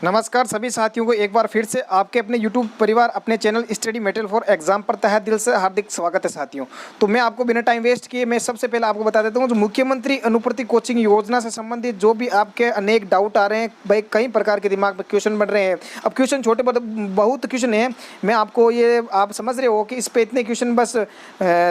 नमस्कार सभी साथियों को एक बार फिर से आपके अपने YouTube परिवार अपने channel study material for exam पर तहे दिल से हार्दिक स्वागत है साथियों। तो मैं आपको बिना टाइम वेस्ट किए मैं सबसे पहले आपको बता देता हूं जो मुख्यमंत्री अनुप्रति कोचिंग योजना से संबंधित जो भी आपके अनेक डाउट आ रहे हैं भाई, कई प्रकार के दिमाग में क्वेश्चन बन रहे हैं। अब क्वेश्चन छोटे बहुत क्वेश्चन हैं, मैं आपको ये आप समझ रहे हो कि इस पर इतने क्वेश्चन बस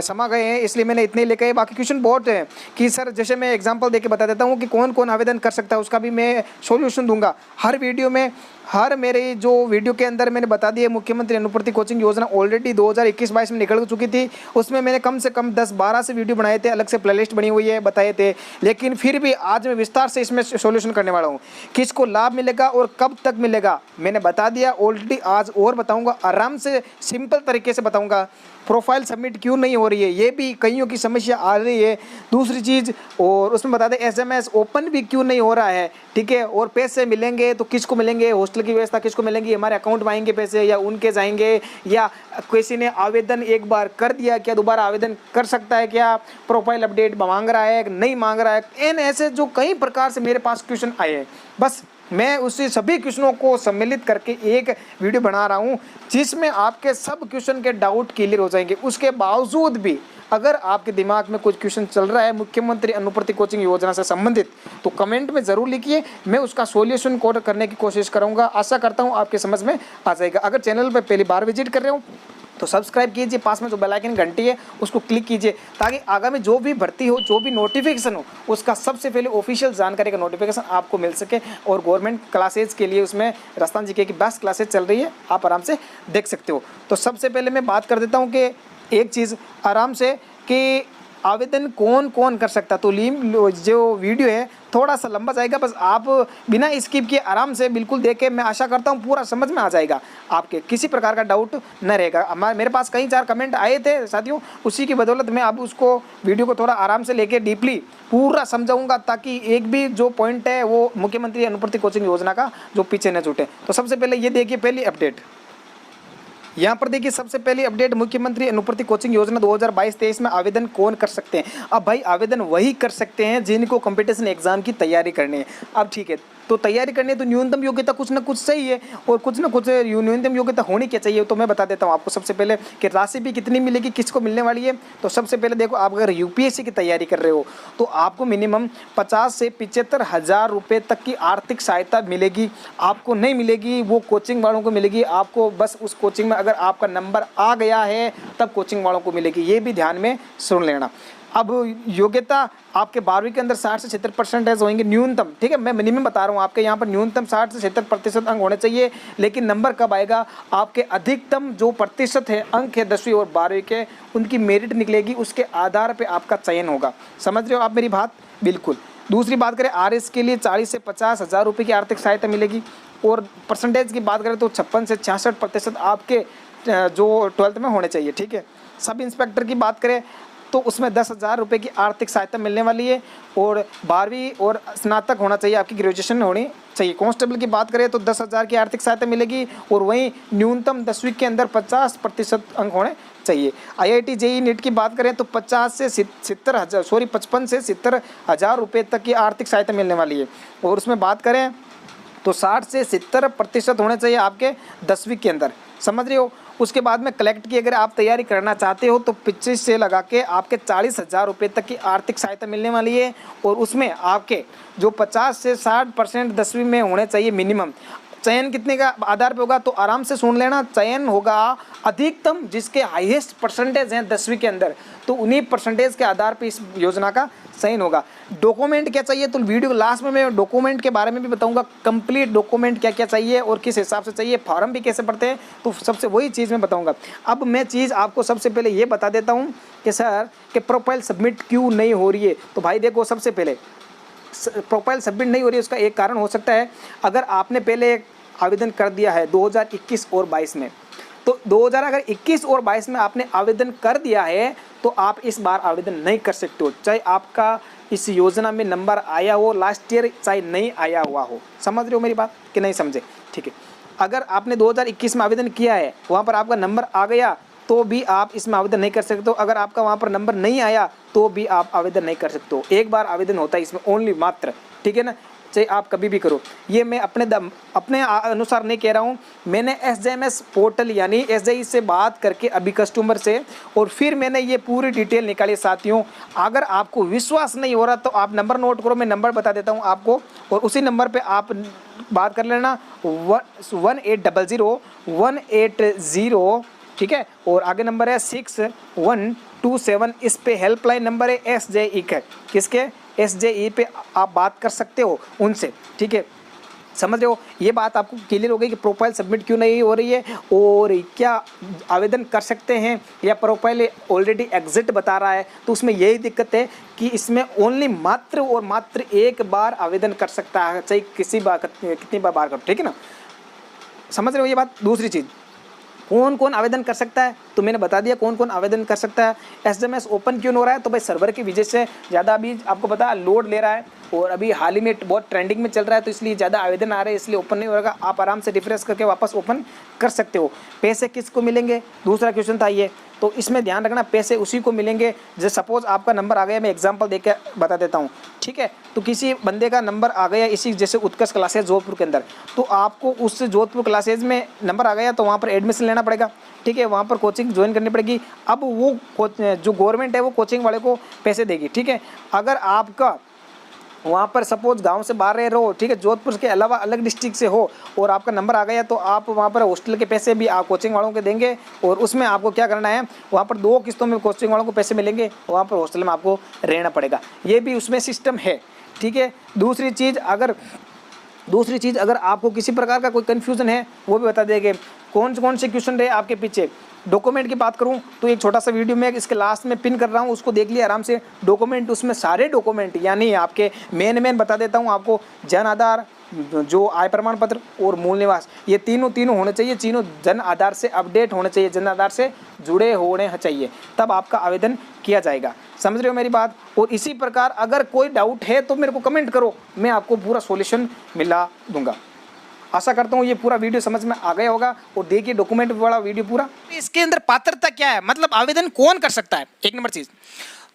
समा गए हैं, इसलिए मैंने इतने लेके आए। बाकी क्वेश्चन बहुत है कि सर जैसे मैं एग्जाम्पल दे के बता देता हूँ कि कौन कौन आवेदन कर सकता है, उसका भी मैं सोल्यूशन दूंगा हर वीडियो में। हर मेरे जो वीडियो के अंदर मैंने बता दिया मुख्यमंत्री अनुप्रति कोचिंग योजना ऑलरेडी 2021-22 में निकल चुकी थी। उसमें मैंने कम से कम 10-12 से वीडियो बनाए थे, अलग से प्लेलिस्ट बनी हुई है, बताए थे। लेकिन फिर भी आज मैं विस्तार से इसमें सॉल्यूशन करने वाला हूँ। किसको लाभ मिलेगा और कब तक मिलेगा मैंने बता दिया ऑलरेडी, आज और बताऊँगा, आराम से सिंपल तरीके से बताऊँगा। प्रोफाइल सबमिट क्यों नहीं हो रही है, ये भी कईयों की समस्या आ रही है। दूसरी चीज़ और उसमें बता दें SMS ओपन भी क्यों नहीं हो रहा है, ठीक है। और पैसे मिलेंगे तो किसको मिलेंगे, हॉस्टल की व्यवस्था किसको मिलेंगी, हमारे अकाउंट में आएंगे पैसे या उनके जाएंगे, या किसी ने आवेदन एक बार कर दिया क्या दोबारा आवेदन कर सकता है क्या, प्रोफाइल अपडेट मांग रहा है नहीं मांग रहा है, इन ऐसे जो कई प्रकार से मेरे पास क्वेश्चन आए हैं। बस मैं उसी सभी क्वेश्चनों को सम्मिलित करके एक वीडियो बना रहा हूं जिसमें आपके सब क्वेश्चन के डाउट क्लियर हो जाएंगे। उसके बावजूद भी अगर आपके दिमाग में कुछ क्वेश्चन चल रहा है मुख्यमंत्री अनुप्रति कोचिंग योजना से संबंधित तो कमेंट में ज़रूर लिखिए, मैं उसका सॉल्यूशन कोड करने की कोशिश करूंगा। आशा करता हूं आपके समझ में आ जाएगा। अगर चैनल पर पहली बार विजिट कर रहे हो तो सब्सक्राइब कीजिए, पास में जो बेल आइकन घंटी है उसको क्लिक कीजिए ताकि आगामी जो भी भर्ती हो, जो भी नोटिफिकेशन हो, उसका सबसे पहले ऑफिशियल जानकारी का नोटिफिकेशन आपको मिल सके। और गवर्नमेंट क्लासेज के लिए उसमें राजस्थान जीके की बेस्ट क्लासेज चल रही है, आप आराम से देख सकते हो। तो सबसे पहले मैं बात कर देता हूँ कि एक चीज़ आराम से कि आवेदन कौन कौन कर सकता। तो जो वीडियो है थोड़ा सा लंबा जाएगा, बस आप बिना स्किप किए आराम से बिल्कुल देख के मैं आशा करता हूँ पूरा समझ में आ जाएगा, आपके किसी प्रकार का डाउट न रहेगा। मेरे पास कई 4 कमेंट आए थे साथियों, उसी की बदौलत मैं अब उसको वीडियो को थोड़ा आराम से लेके डीपली पूरा समझाऊंगा ताकि एक भी जो पॉइंट है वो मुख्यमंत्री अनुप्रति कोचिंग योजना का जो पीछे न छूटे। तो सबसे पहले ये देखिए पहली अपडेट, यहाँ पर देखिए सबसे पहली अपडेट मुख्यमंत्री अनुप्रति कोचिंग योजना 2022-23 में आवेदन कौन कर सकते हैं। अब भाई आवेदन वही कर सकते हैं जिनको कंपटीशन एग्जाम की तैयारी करनी है। अब ठीक है, तो तैयारी करनी है तो न्यूनतम योग्यता कुछ ना कुछ चाहिए और कुछ ना कुछ न्यूनतम योग्यता होनी क्या चाहिए। तो मैं बता देता हूँ आपको सबसे पहले कि राशि भी कितनी मिलेगी, किसको मिलने वाली है। तो सबसे पहले देखो, आप अगर UPSC की तैयारी कर रहे हो तो आपको मिनिमम 50 से 75 हज़ार रुपये तक की आर्थिक सहायता मिलेगी। आपको नहीं मिलेगी, वो कोचिंग वालों को मिलेगी। आपको बस उस कोचिंग में अगर आपका नंबर आ गया है तब कोचिंग वालों को मिलेगी, ये भी ध्यान में सुन लेना। अब योग्यता आपके 12वीं के अंदर 60 से 76% होंगे न्यूनतम, ठीक है। मैं मिनिमम बता रहा हूँ, आपके यहाँ पर न्यूनतम 60 से 76% अंक होने चाहिए। लेकिन नंबर कब आएगा, आपके अधिकतम जो प्रतिशत है अंक है 10वीं और 12वीं के, उनकी मेरिट निकलेगी, उसके आधार पर आपका चयन होगा। समझ रहे हो आप मेरी बात, बिल्कुल। दूसरी बात करें RS के लिए 40 से 50 हज़ार रुपये की आर्थिक सहायता मिलेगी। और परसेंटेज की बात करें तो 56 से 66% आपके जो 12th में होने चाहिए, ठीक है। सब इंस्पेक्टर की बात करें तो उसमें 10 हज़ार रुपये की आर्थिक सहायता मिलने वाली है। और 12वीं और स्नातक होना चाहिए, आपकी ग्रेजुएशन होनी चाहिए। कांस्टेबल की बात करें तो 10 हज़ार की आर्थिक सहायता मिलेगी और वहीं न्यूनतम 10वीं के अंदर 50% अंक होने चाहिए। IIT JEE नीट की बात करें तो 55 से 70 हज़ार रुपये तक की आर्थिक सहायता मिलने वाली है। और उसमें बात करें तो 60 से 70% होने चाहिए आपके 10वीं के अंदर, समझ रहे हो। उसके बाद में कलेक्ट की अगर आप तैयारी करना चाहते हो तो 25 से लगा के आपके 40 हज़ार रुपये तक की आर्थिक सहायता मिलने वाली है। और उसमें आपके जो 50 से 60% 10वीं में होने चाहिए मिनिमम। चयन कितने का आधार पे होगा, तो आराम से सुन लेना, चयन होगा अधिकतम जिसके हाईएस्ट परसेंटेज हैं 10वीं के अंदर, तो उन्हीं परसेंटेज के आधार पे इस योजना का चयन होगा। डॉक्यूमेंट क्या चाहिए, तो वीडियो लास्ट में मैं डॉक्यूमेंट के बारे में भी बताऊंगा, कंप्लीट डॉक्यूमेंट क्या क्या चाहिए और किस हिसाब से चाहिए, फॉर्म भी कैसे भरते हैं, तो सबसे वही चीज़ मैं बताऊँगा। अब मैं चीज़ आपको सबसे पहले ये बता देता हूँ कि सर कि प्रोफाइल सबमिट क्यों नहीं हो रही है। तो भाई देखो, सबसे पहले प्रोफाइल सबमिट नहीं हो रही है, उसका एक कारण हो सकता है अगर आपने पहले आवेदन कर दिया है 2021 और 22 में, तो 2021 और 22 में आपने आवेदन कर दिया है तो आप इस बार आवेदन नहीं कर सकते हो, चाहे आपका इस योजना में नंबर आया हो लास्ट ईयर, चाहे नहीं आया हुआ हो। समझ रहे हो मेरी बात कि नहीं समझे, ठीक है। अगर आपने 2021 में आवेदन किया है, वहाँ पर आपका नंबर आ गया तो भी आप इसमें आवेदन नहीं कर सकते हो। अगर आपका वहाँ पर नंबर नहीं आया तो भी आप आवेदन नहीं कर सकते हो। एक बार आवेदन होता है इसमें ओनली, मात्र, ठीक है ना। चाहे आप कभी भी करो। ये मैं अपने अनुसार नहीं कह रहा हूँ, मैंने SJMS पोर्टल यानी SJI से बात करके अभी कस्टमर से, और फिर मैंने ये पूरी डिटेल निकाली साथियों। अगर आपको विश्वास नहीं हो रहा तो आप नंबर नोट करो, मैं नंबर बता देता हूँ आपको, और उसी नंबर पर आप बात कर लेना 1800 ठीक है, और आगे नंबर है 6127, इस पे हेल्पलाइन नंबर है SJI का। किसके? SJI पे आप बात कर सकते हो उनसे, ठीक है। समझ रहे हो? ये बात आपको क्लियर हो गई कि प्रोफाइल सबमिट क्यों नहीं हो रही है और क्या आवेदन कर सकते हैं, या प्रोफाइल ऑलरेडी एग्जिट बता रहा है। तो उसमें यही दिक्कत है कि इसमें ओनली मात्र और मात्र एक बार आवेदन कर सकता है, चाहे कितनी बार करो, ठीक है ना। समझ रहे हो ये बात? दूसरी चीज़, कौन कौन आवेदन कर सकता है, तो मैंने बता दिया कौन कौन आवेदन कर सकता है। SJMS ओपन क्यों हो रहा है? तो भाई सर्वर की वजह से ज़्यादा अभी आपको पता है लोड ले रहा है, और अभी हाल ही में बहुत ट्रेंडिंग में चल रहा है, तो इसलिए ज़्यादा आवेदन आ रहे हैं, इसलिए ओपन नहीं होगा। आप आराम से रिफ्रेश करके वापस ओपन कर सकते हो। पैसे किसको मिलेंगे, दूसरा क्वेश्चन था ये, तो इसमें ध्यान रखना पैसे उसी को मिलेंगे जैसे सपोज आपका नंबर आ गया, मैं एग्जांपल देकर बता देता हूँ, ठीक है। तो किसी बंदे का नंबर आ गया इसी जैसे उत्कर्ष क्लासेज जोधपुर के अंदर, तो आपको उस जोधपुर क्लासेज में नंबर आ गया तो वहाँ पर एडमिशन लेना पड़ेगा, ठीक है, वहाँ पर कोचिंग ज्वाइन करनी पड़ेगी। अब वो जो गवर्नमेंट है वो कोचिंग वाले को पैसे देगी, ठीक है। अगर आपका वहाँ पर सपोज गांव से बाहर रह रहे हो, ठीक है, जोधपुर के अलावा अलग डिस्ट्रिक्ट से हो, और आपका नंबर आ गया, तो आप वहाँ पर हॉस्टल के पैसे भी आप कोचिंग वालों के देंगे, और उसमें आपको क्या करना है, वहाँ पर 2 किस्तों में कोचिंग वालों को पैसे मिलेंगे, वहाँ पर हॉस्टल में आपको रहना पड़ेगा। ये भी उसमें सिस्टम है, ठीक है। दूसरी चीज़ अगर आपको किसी प्रकार का कोई कन्फ्यूज़न है वो भी बता देंगे। कौन से क्वेश्चन रहे आपके पीछे। डॉक्यूमेंट की बात करूं तो एक छोटा सा वीडियो मैं इसके लास्ट में पिन कर रहा हूं, उसको देख लिया आराम से। डॉक्यूमेंट, उसमें सारे डॉक्यूमेंट यानी आपके मेन बता देता हूं आपको, जन आधार, जो आय प्रमाण पत्र और मूल निवास, ये तीनों होने चाहिए। तीनों जन आधार से अपडेट होने चाहिए, जन आधार से जुड़े होने चाहिए, तब आपका आवेदन किया जाएगा। समझ रहे हो मेरी बात? और इसी प्रकार अगर कोई डाउट है तो मेरे को कमेंट करो, मैं आपको पूरा सॉल्यूशन मिला दूंगा। आशा करता हूँ ये पूरा वीडियो समझ में आ गया होगा। और देखिए डॉक्यूमेंट वाला वीडियो पूरा। इसके अंदर पात्रता क्या है, मतलब आवेदन कौन कर सकता है, एक नंबर चीज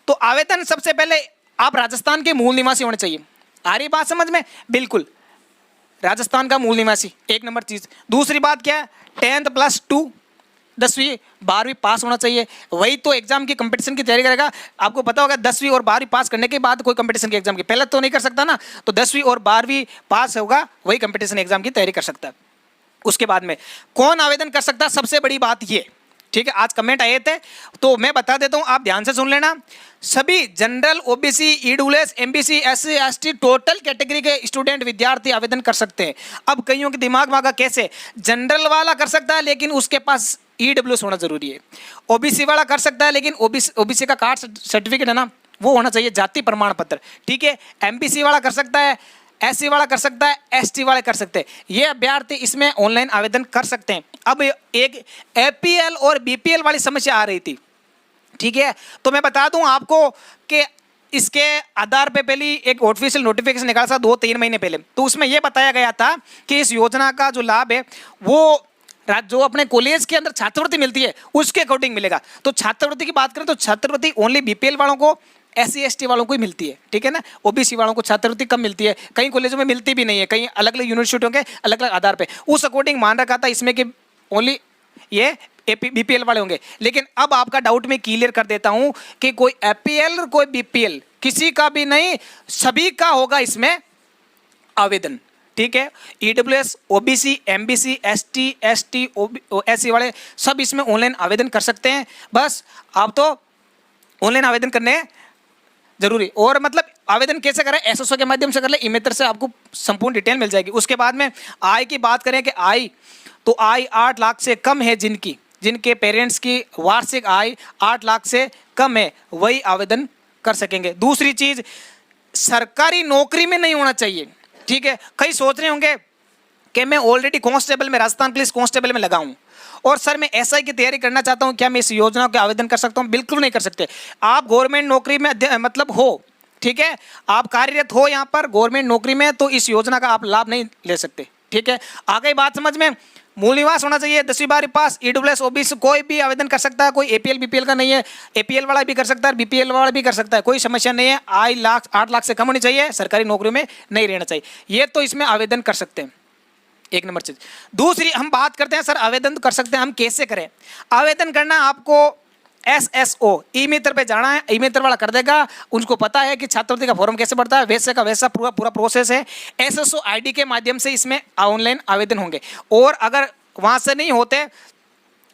तो आवेदन सबसे पहले आप राजस्थान के मूल निवासी होने चाहिए। आ रही बात समझ में? बिल्कुल, राजस्थान का मूल निवासी, एक नंबर चीज। दूसरी बात क्या है, 10th + 2 10वीं 12वीं पास होना चाहिए। वही तो एग्जाम की कंपटीशन की तैयारी करेगा। आपको पता होगा 10वीं और 12वीं पास करने के बाद कोई कंपटीशन के एग्जाम की पहले तो नहीं कर सकता ना, तो 10वीं और 12वीं पास होगा वही कंपटीशन एग्जाम की तैयारी कर सकता है। उसके बाद में कौन आवेदन कर सकता है, सबसे बड़ी बात ये, ठीक है। आज कमेंट आए थे तो मैं बता देता हूं, आप ध्यान से सुन लेना। सभी general, OBC, EWS, MBC, SC, ST total category के स्टूडेंट विद्यार्थी आवेदन कर सकते हैं। अब कईयों के दिमाग में आगा कैसे, जनरल वाला कर सकता है लेकिन उसके पास ईडब्ल्यूएस होना जरूरी है। ओबीसी वाला कर सकता है लेकिन ओबीसी का कास्ट सर्टिफिकेट है ना, वो होना चाहिए, जाति प्रमाण पत्र, ठीक है। एमबीसी वाला कर सकता है, एससी वाला कर सकता है, एसटी वाले कर सकते हैं। ये अभ्यर्थी इसमें ऑनलाइन आवेदन कर सकते हैं। अब एक एपीएल और बीपीएल वाली समस्या आ रही थी, ठीक है, तो मैं बता दूं आपको कि इसके आधार पे पहले एक ऑफिशियल नोटिफिकेशन निकाला था 2-3 महीने पहले, तो उसमें यह बताया गया था कि इस योजना का जो लाभ है वो जो अपने कॉलेज के अंदर छात्रवृत्ति मिलती है उसके अकॉर्डिंग मिलेगा। तो छात्रवृत्ति की बात करें तो छात्रवृत्ति ओनली बीपीएल वालों को, एससी एसटी वालों को ही मिलती है, ठीक है ना। ओबीसी वालों को छात्रवृत्ति कम मिलती है, कई कॉलेजों में मिलती भी नहीं है, कई अलग अलग यूनिवर्सिटियों के अलग अलग आधार पे उस अकॉर्डिंग मान रखा था इसमें कि ओनली ये बीपीएल वाले होंगे। लेकिन अब आपका डाउट मैं क्लियर कर देता हूं कि कोई एपीएल और कोई बीपीएल किसी का भी नहीं, सभी का होगा इसमें आवेदन, ठीक है। EWS, OBC, MBC, ST, ST, SC वाले सब इसमें ऑनलाइन आवेदन कर सकते हैं। बस आप तो ऑनलाइन आवेदन करने जरूरी। और मतलब आवेदन कैसे करें, एसएसओ के माध्यम से कर ले, इमेतर से आपको संपूर्ण डिटेल मिल जाएगी। उसके बाद में आय की बात करें कि आय तो आय 8 लाख से कम है, जिनके पेरेंट्स की वार्षिक आय 8 लाख से कम है वही आवेदन कर सकेंगे। दूसरी चीज, सरकारी नौकरी में नहीं होना चाहिए, ठीक है। कई सोच रहे होंगे कि मैं ऑलरेडी कांस्टेबल में, राजस्थान पुलिस कांस्टेबल में लगा हूं और सर मैं एसआई की तैयारी करना चाहता हूं, क्या मैं इस योजना के आवेदन कर सकता हूं? बिल्कुल नहीं कर सकते। आप गवर्नमेंट नौकरी में मतलब हो, ठीक है, आप कार्यरत हो यहाँ पर गवर्नमेंट नौकरी में, तो इस योजना का आप लाभ नहीं ले सकते, ठीक है, आ गई बात समझ में। मूल निवास होना चाहिए, 10वीं 12वीं पास, ईडब्ल्यूएस ओबीसी कोई भी आवेदन कर सकता है, कोई एपीएल बीपीएल का नहीं है, एपीएल वाला भी कर सकता है, बीपीएल वाला भी कर सकता है, कोई समस्या नहीं है। आय 8 लाख से कम होनी चाहिए, सरकारी नौकरी में नहीं रहना चाहिए, ये तो इसमें आवेदन कर सकते हैं, एक नंबर चीज। दूसरी हम बात करते हैं सर आवेदन तो कर सकते हैं, हम कैसे करें। आवेदन करना आपको SSO ई मित्र पे जाना है, ई मित्र वाला कर देगा, उनको पता है कि छात्रवृत्ति का फॉर्म कैसे भरता है, वैसे का वैसा पूरा प्रोसेस है। SSO ID के माध्यम से इसमें ऑनलाइन आवेदन होंगे, और अगर वहां से नहीं होते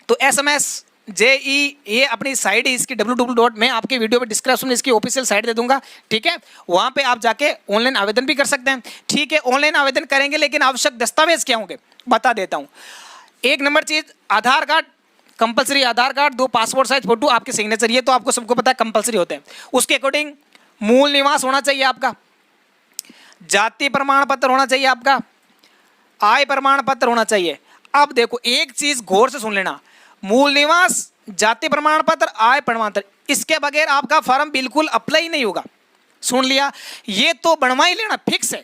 तो SMS JE ये अपनी साइट है इसकी www. मैं आपके वीडियो पे डिस्क्रिप्शन में इसकी ऑफिशियल साइट दे दूंगा, ठीक है, वहां पे आप जाके ऑनलाइन आवेदन भी कर सकते हैं, ठीक है। ऑनलाइन आवेदन करेंगे लेकिन आवश्यक दस्तावेज क्या होंगे बता देता हूं। एक नंबर चीज, आधार कार्ड कंपलसरी, आधार कार्ड, 2 पासपोर्ट साइज फोटो, आपके सिग्नेचर, ये तो आपको सबको पता है कंपलसरी होते हैं। उसके अकॉर्डिंग मूल निवास होना चाहिए आपका, जाति प्रमाण पत्र होना चाहिए आपका, आय प्रमाण पत्र होना चाहिए। अब देखो एक चीज गौर से सुन लेना, मूल निवास, जाति प्रमाण पत्र, आय प्रमाण पत्र, इसके बगैर आपका फॉर्म बिल्कुल अप्लाई नहीं होगा। सुन लिया, ये तो बनवा ही लेना, फिक्स है।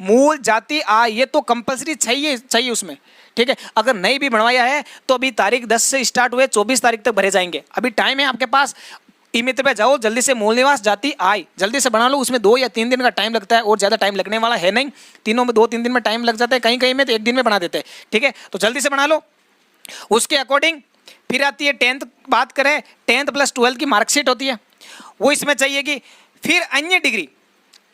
मूल, जाति, आय ये तो कंपलसरी चाहिए उसमें, ठीक है। अगर नहीं भी बनवाया है तो अभी तारीख 10 से स्टार्ट हुए 24 तारीख तक भरे जाएंगे, अभी टाइम है आपके पास। ई मित्र पे जाओ, जल्दी से मूल निवास, जाति, आय जल्दी से बना लो। उसमें 2 या 3 दिन का टाइम लगता है, और ज़्यादा टाइम लगने वाला है नहीं, तीनों में 2-3 दिन में टाइम लग जाता है, कहीं कहीं में तो 1 दिन में बना देते हैं, ठीक है। तो जल्दी से बना लो। उसके अकॉर्डिंग फिर आती है 10th, बात करें 10th + 12th की मार्कशीट होती है, वो इसमें चाहिएगी। फिर अन्य डिग्री,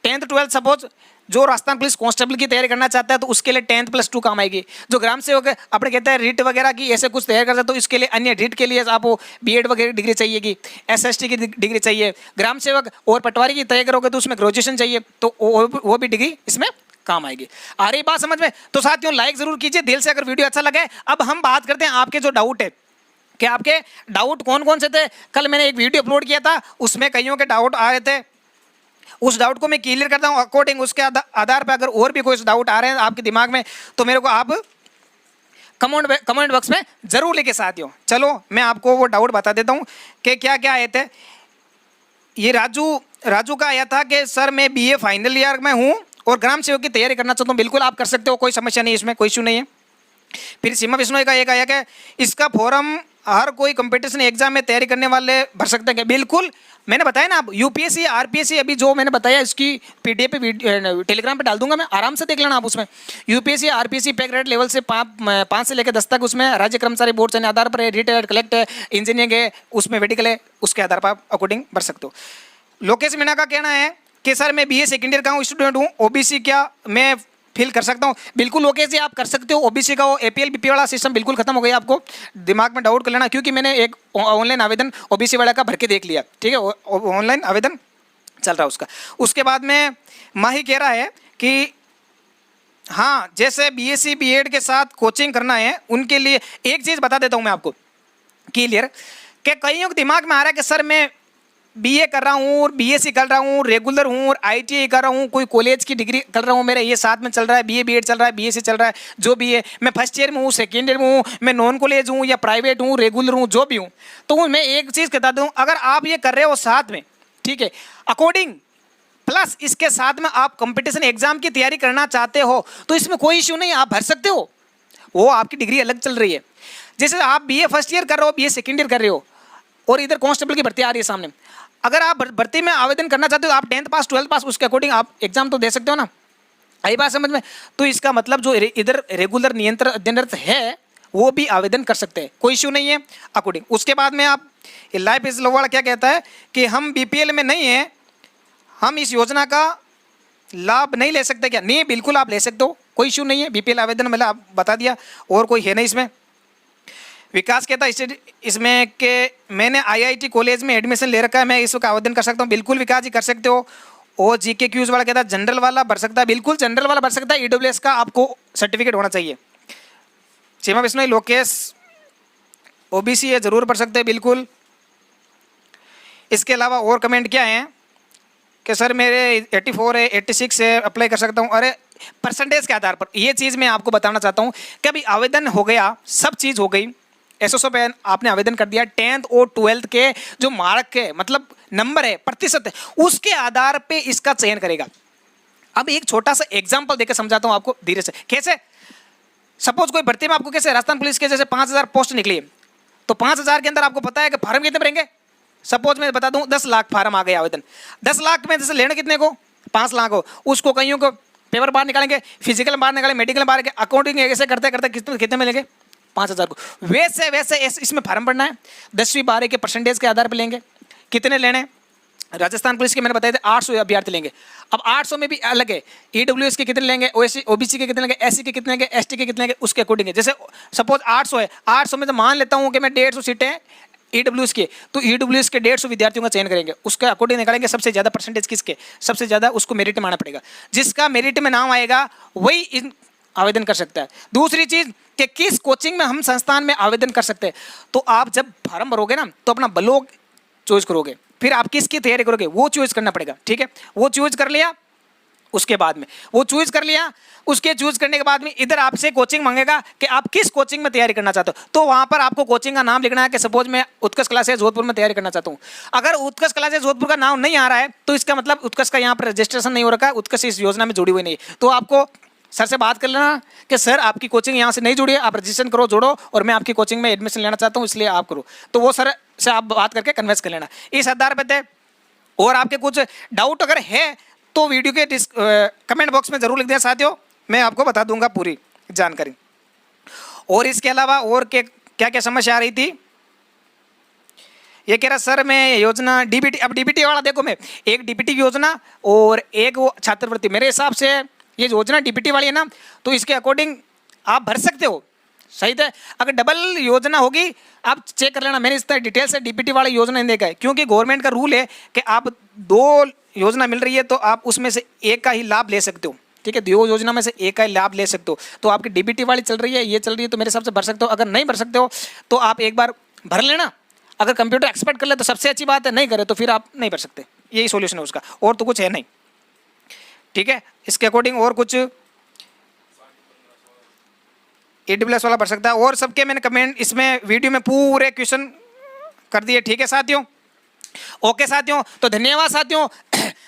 10th 12th सपोज जो राजस्थान पुलिस कांस्टेबल की तैयारी करना चाहता है तो उसके लिए 10th + 2 काम आएगी। जो ग्राम सेवक अपने कहते हैं रीट वगैरह की ऐसे कुछ तैयार करता है तो इसके लिए अन्य रीट के लिए आपको बीएड वगैरह डिग्री चाहिएगी, SST की डिग्री चाहिए। ग्राम सेवक और पटवारी की तैयारी करोगे तो उसमें ग्रेजुएशन चाहिए, तो वो भी डिग्री इसमें काम आएगी। आ रही बात समझ में? तो साथियों लाइक जरूर कीजिए दिल से अगर वीडियो अच्छा लगे। अब हम बात करते हैं आपके जो डाउट है कि आपके डाउट कौन कौन से थे। कल मैंने एक वीडियो अपलोड किया था, उसमें कईयों के डाउट आ रहे थे, उस डाउट को मैं क्लियर करता हूं। अकॉर्डिंग उसके आधार पर अगर और भी कोई डाउट आ रहे हैं आपके दिमाग में तो मेरे को आप कमेंट बॉक्स में जरूर लिखे साथियों। चलो मैं आपको वो डाउट बता देता हूं कि क्या क्या आए थे। ये राजू का आया था कि सर मैं BA फाइनल ईयर में हूं और ग्राम सेवक की तैयारी करना चाहता हूं। बिल्कुल आप कर सकते हो, कोई समस्या नहीं, इसमें कोई इशू नहीं है। फिर सीमा बिश्नोई का एक आया कि इसका फॉर्म हर कोई कंपटीशन एग्जाम में तैयारी करने वाले भर सकते हैं। बिल्कुल मैंने बताया ना, आप UPSC RPSC अभी जो मैंने बताया इसकी PDF पे टेलीग्राम पे डाल दूंगा मैं, आराम से देख लेना आप। उसमें UPSC RPSC पे ग्रेड लेवल से 5 से लेकर 10 तक उसमें राज्य कर्मचारी बोर्ड से आधार पर है, रिटायर्ड, कलेक्ट है, इंजीनियरिंग है, उसमें मेडिकल है, उसके आधार पर आप अकॉर्डिंग भर सकते हो। लोकेश मीणा का कहना है कि सर मैं BA सेकेंड ईयर का हूँ, स्टूडेंट हूँ, OBC क्या मैं फिल कर सकता हूँ? बिल्कुल लोकेश जी आप कर सकते हो। OBC का वो APL BP वाला सिस्टम बिल्कुल खत्म हो गया, आपको दिमाग में डाउट कर लेना, क्योंकि मैंने एक ऑनलाइन आवेदन OBC वाला का भर के देख लिया, ठीक है, ऑनलाइन आवेदन चल रहा है उसका। उसके बाद में माही कह रहा है कि हाँ जैसे BSc B.Ed के साथ कोचिंग करना है उनके लिए एक चीज़ बता देता हूँ मैं आपको क्लियर, कि कईयों के दिमाग में आ रहा है कि सर मैं BA कर रहा हूँ और BSc कर रहा हूँ, रेगुलर हूँ और ITI कर रहा हूँ, कोई कॉलेज की डिग्री कर रहा हूँ, मेरा ये साथ में चल रहा है, BA B.Ed चल रहा है, BSc चल रहा है, जो भी है, मैं फर्स्ट ईयर में हूँ, सेकेंड ईयर में हूँ, मैं नॉन कॉलेज हूँ या प्राइवेट हूँ, रेगुलर हूँ, जो भी हूँ। तो मैं एक चीज़ कहता दूँ, अगर आप ये कर रहे हो साथ में, ठीक है, अकॉर्डिंग प्लस इसके साथ में आप कंपटीशन एग्जाम की तैयारी करना चाहते हो तो इसमें कोई इशू नहीं, आप भर सकते हो, वो आपकी डिग्री अलग चल रही है। जैसे आप BA फर्स्ट ईयर कर रहे हो, BA सेकेंड ईयर कर रहे हो और इधर कांस्टेबल की भर्ती आ रही है सामने, अगर आप भर्ती में आवेदन करना चाहते हो तो आप 10th पास 12th पास उसके अकॉर्डिंग आप एग्जाम तो दे सकते हो ना, आई बात समझ में? तो इसका मतलब जो इधर रेगुलर नियंत्रण अध्ययनरत है वो भी आवेदन कर सकते हैं, कोई इशू नहीं है अकॉर्डिंग। उसके बाद में आप लाइफ इज लोवाड़ा क्या कहता है कि हम BPL में नहीं है, हम इस योजना का लाभ नहीं ले सकते क्या? नहीं, बिल्कुल आप ले सकते हो, कोई इशू नहीं है। BPL आवेदन मतलब आप बता दिया, और कोई है नहीं इसमें। विकास कहता है इसमें कि मैंने IIT कॉलेज में एडमिशन ले रखा है, मैं इसका आवेदन कर सकता हूँ। बिल्कुल विकास जी कर सकते हो। और GK क्यूज वाला कहता है जनरल वाला भर सकता है, बिल्कुल जनरल वाला भर सकता है, EWS का आपको सर्टिफिकेट होना चाहिए। सीमा बिश्नोई लोकेश OBC है, जरूर भर सकते हैं, बिल्कुल। इसके अलावा और कमेंट क्या है कि सर मेरे 84 है, 86 है, अप्लाई कर सकता हूँ। अरे परसेंटेज के आधार पर ये चीज़ मैं आपको बताना चाहता हूँ कि अभी आवेदन हो गया, सब चीज़ हो गई, SSO पे आपने आवेदन कर दिया, 10th और 12th के जो मार्क के मतलब नंबर है, प्रतिशत है, उसके आधार पे इसका चयन करेगा। अब एक छोटा सा एग्जाम्पल देकर समझाता हूँ आपको धीरे से। कैसे? सपोज कोई भर्ती में आपको कैसे राजस्थान पुलिस के जैसे 5,000 पोस्ट निकली है, तो 5,000 के अंदर आपको पता है कि फार्म कितने भरेंगे। सपोज मैं बता दूं 10 लाख फार्म आ गए आवेदन, 10 लाख में जैसे लेने कितने को 5 लाख हो, उसको कईयों को पेपर बाहर निकालेंगे, फिजिकल बाहर निकालेंगे, मेडिकल बाहर के अकाउंटिंग ऐसे करते करते कितने कितने मिलेंगे 5,000 को। वैसे इसमें फार्म भरना है, 10वीं 12वीं के परसेंटेज के आधार पर लेंगे। कितने लेने, राजस्थान पुलिस के मैंने बताया थे 800 अभ्यर्थी लेंगे। अब 800 में भी अलग है, ईडब्ल्यूएस के कितने लेंगे, ओबीसी के कितने लेंगे, एससी के कितने लेंगे, एसटी के कितने लेंगे, उसके अकॉर्डिंग है। जैसे सपोज 800 है, 800 में तो मान लेता हूँ कि मैं 150 सीटें ईडब्ल्यूएस के, तो ईडब्ल्यूएस के 150 विद्यार्थियों का चयन करेंगे, उसके अकॉर्डिंग निकालेंगे सबसे ज्यादा परसेंटेज किसके, सबसे ज्यादा उसको मेरिट में आना पड़ेगा। जिसका मेरिट में नाम आएगा वही इन आवेदन कर सकता है। दूसरी चीज कि किस कोचिंग में हम संस्थान में आवेदन कर सकते हैं, तो आप जब फॉर्म भरोगे ना तो अपना ब्लॉक चॉइस करोगे, फिर आप किसकी तैयारी करोगे वो चूज करना पड़ेगा, ठीक है। वो चूज कर लिया, उसके बाद में वो चूज कर लिया, उसके चूज करने के बाद में इधर आपसे कोचिंग मांगेगा कि आप किस कोचिंग में तैयारी करना चाहते हो, तो वहां पर आपको कोचिंग का नाम लिखना है कि सपोज मैं उत्कर्ष क्लासेस जोधपुर में तैयारी करना चाहता हूं। अगर उत्कर्ष क्लासेस जोधपुर का नाम नहीं आ रहा है तो इसका मतलब उत्कर्ष का यहाँ पर रजिस्ट्रेशन नहीं हो रखा है, उत्कर्ष इस योजना में जुड़ी हुई नहीं है, तो आपको सर से बात कर लेना कि सर आपकी कोचिंग यहाँ से नहीं जुड़ी है, आप रजिस्ट्रेशन करो, जोड़ो, और मैं आपकी कोचिंग में एडमिशन लेना चाहता हूँ इसलिए आप करो, तो वो सर से आप बात करके कन्विंस कर लेना इस आधार पर थे। और आपके कुछ डाउट अगर है तो वीडियो के कमेंट बॉक्स में जरूर लिख दें साथियों, मैं आपको बता दूंगा पूरी जानकारी। और इसके अलावा और क्या क्या समस्या आ रही थी, ये कह रहा सर मैं योजना डीबीटी, अब डीबीटी वाला देखो, मैं एक डीबीटी योजना और एक वो छात्रवृत्ति, मेरे हिसाब से ये योजना डीबीटी वाली है ना, तो इसके अकॉर्डिंग आप भर सकते हो, सही है। अगर डबल योजना होगी आप चेक कर लेना, मैंने इस तरह डिटेल से डीबीटी वाली योजना नहीं देखा है, क्योंकि गवर्नमेंट का रूल है कि आप 2 योजना मिल रही है तो आप उसमें से एक का ही लाभ ले सकते हो, ठीक है। 2 योजना में से एक का ही लाभ ले सकते हो, तो आपकी डीबीटी वाली चल रही है, ये चल रही है, तो मेरे हिसाब से भर सकते हो। अगर नहीं भर सकते हो तो आप एक बार भर लेना, अगर कंप्यूटर एक्सपर्ट कर ले तो सबसे अच्छी बात है, नहीं करे तो फिर आप नहीं भर सकते, यही सोल्यूशन है उसका, और तो कुछ है नहीं, ठीक है। इसके अकॉर्डिंग और कुछ AWS वाला भर सकता है, और सबके मैंने कमेंट इसमें वीडियो में पूरे क्वेश्चन कर दिए, ठीक है साथियों। ओके साथियों, तो धन्यवाद साथियों,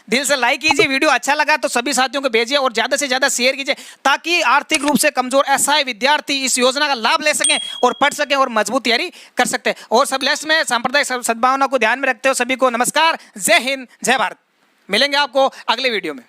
दिल से लाइक कीजिए, वीडियो अच्छा लगा तो सभी साथियों को भेजिए और ज़्यादा से ज़्यादा शेयर कीजिए, ताकि आर्थिक रूप से कमजोर असहाय विद्यार्थी इस योजना का लाभ ले सकें और पढ़ सकें और मजबूत तैयारी कर सकते हैं। और सब लास्ट में सांप्रदायिक सद्भावना को ध्यान में रखते हो सभी को नमस्कार, जय हिंद, जय भारत। मिलेंगे आपको अगले वीडियो में।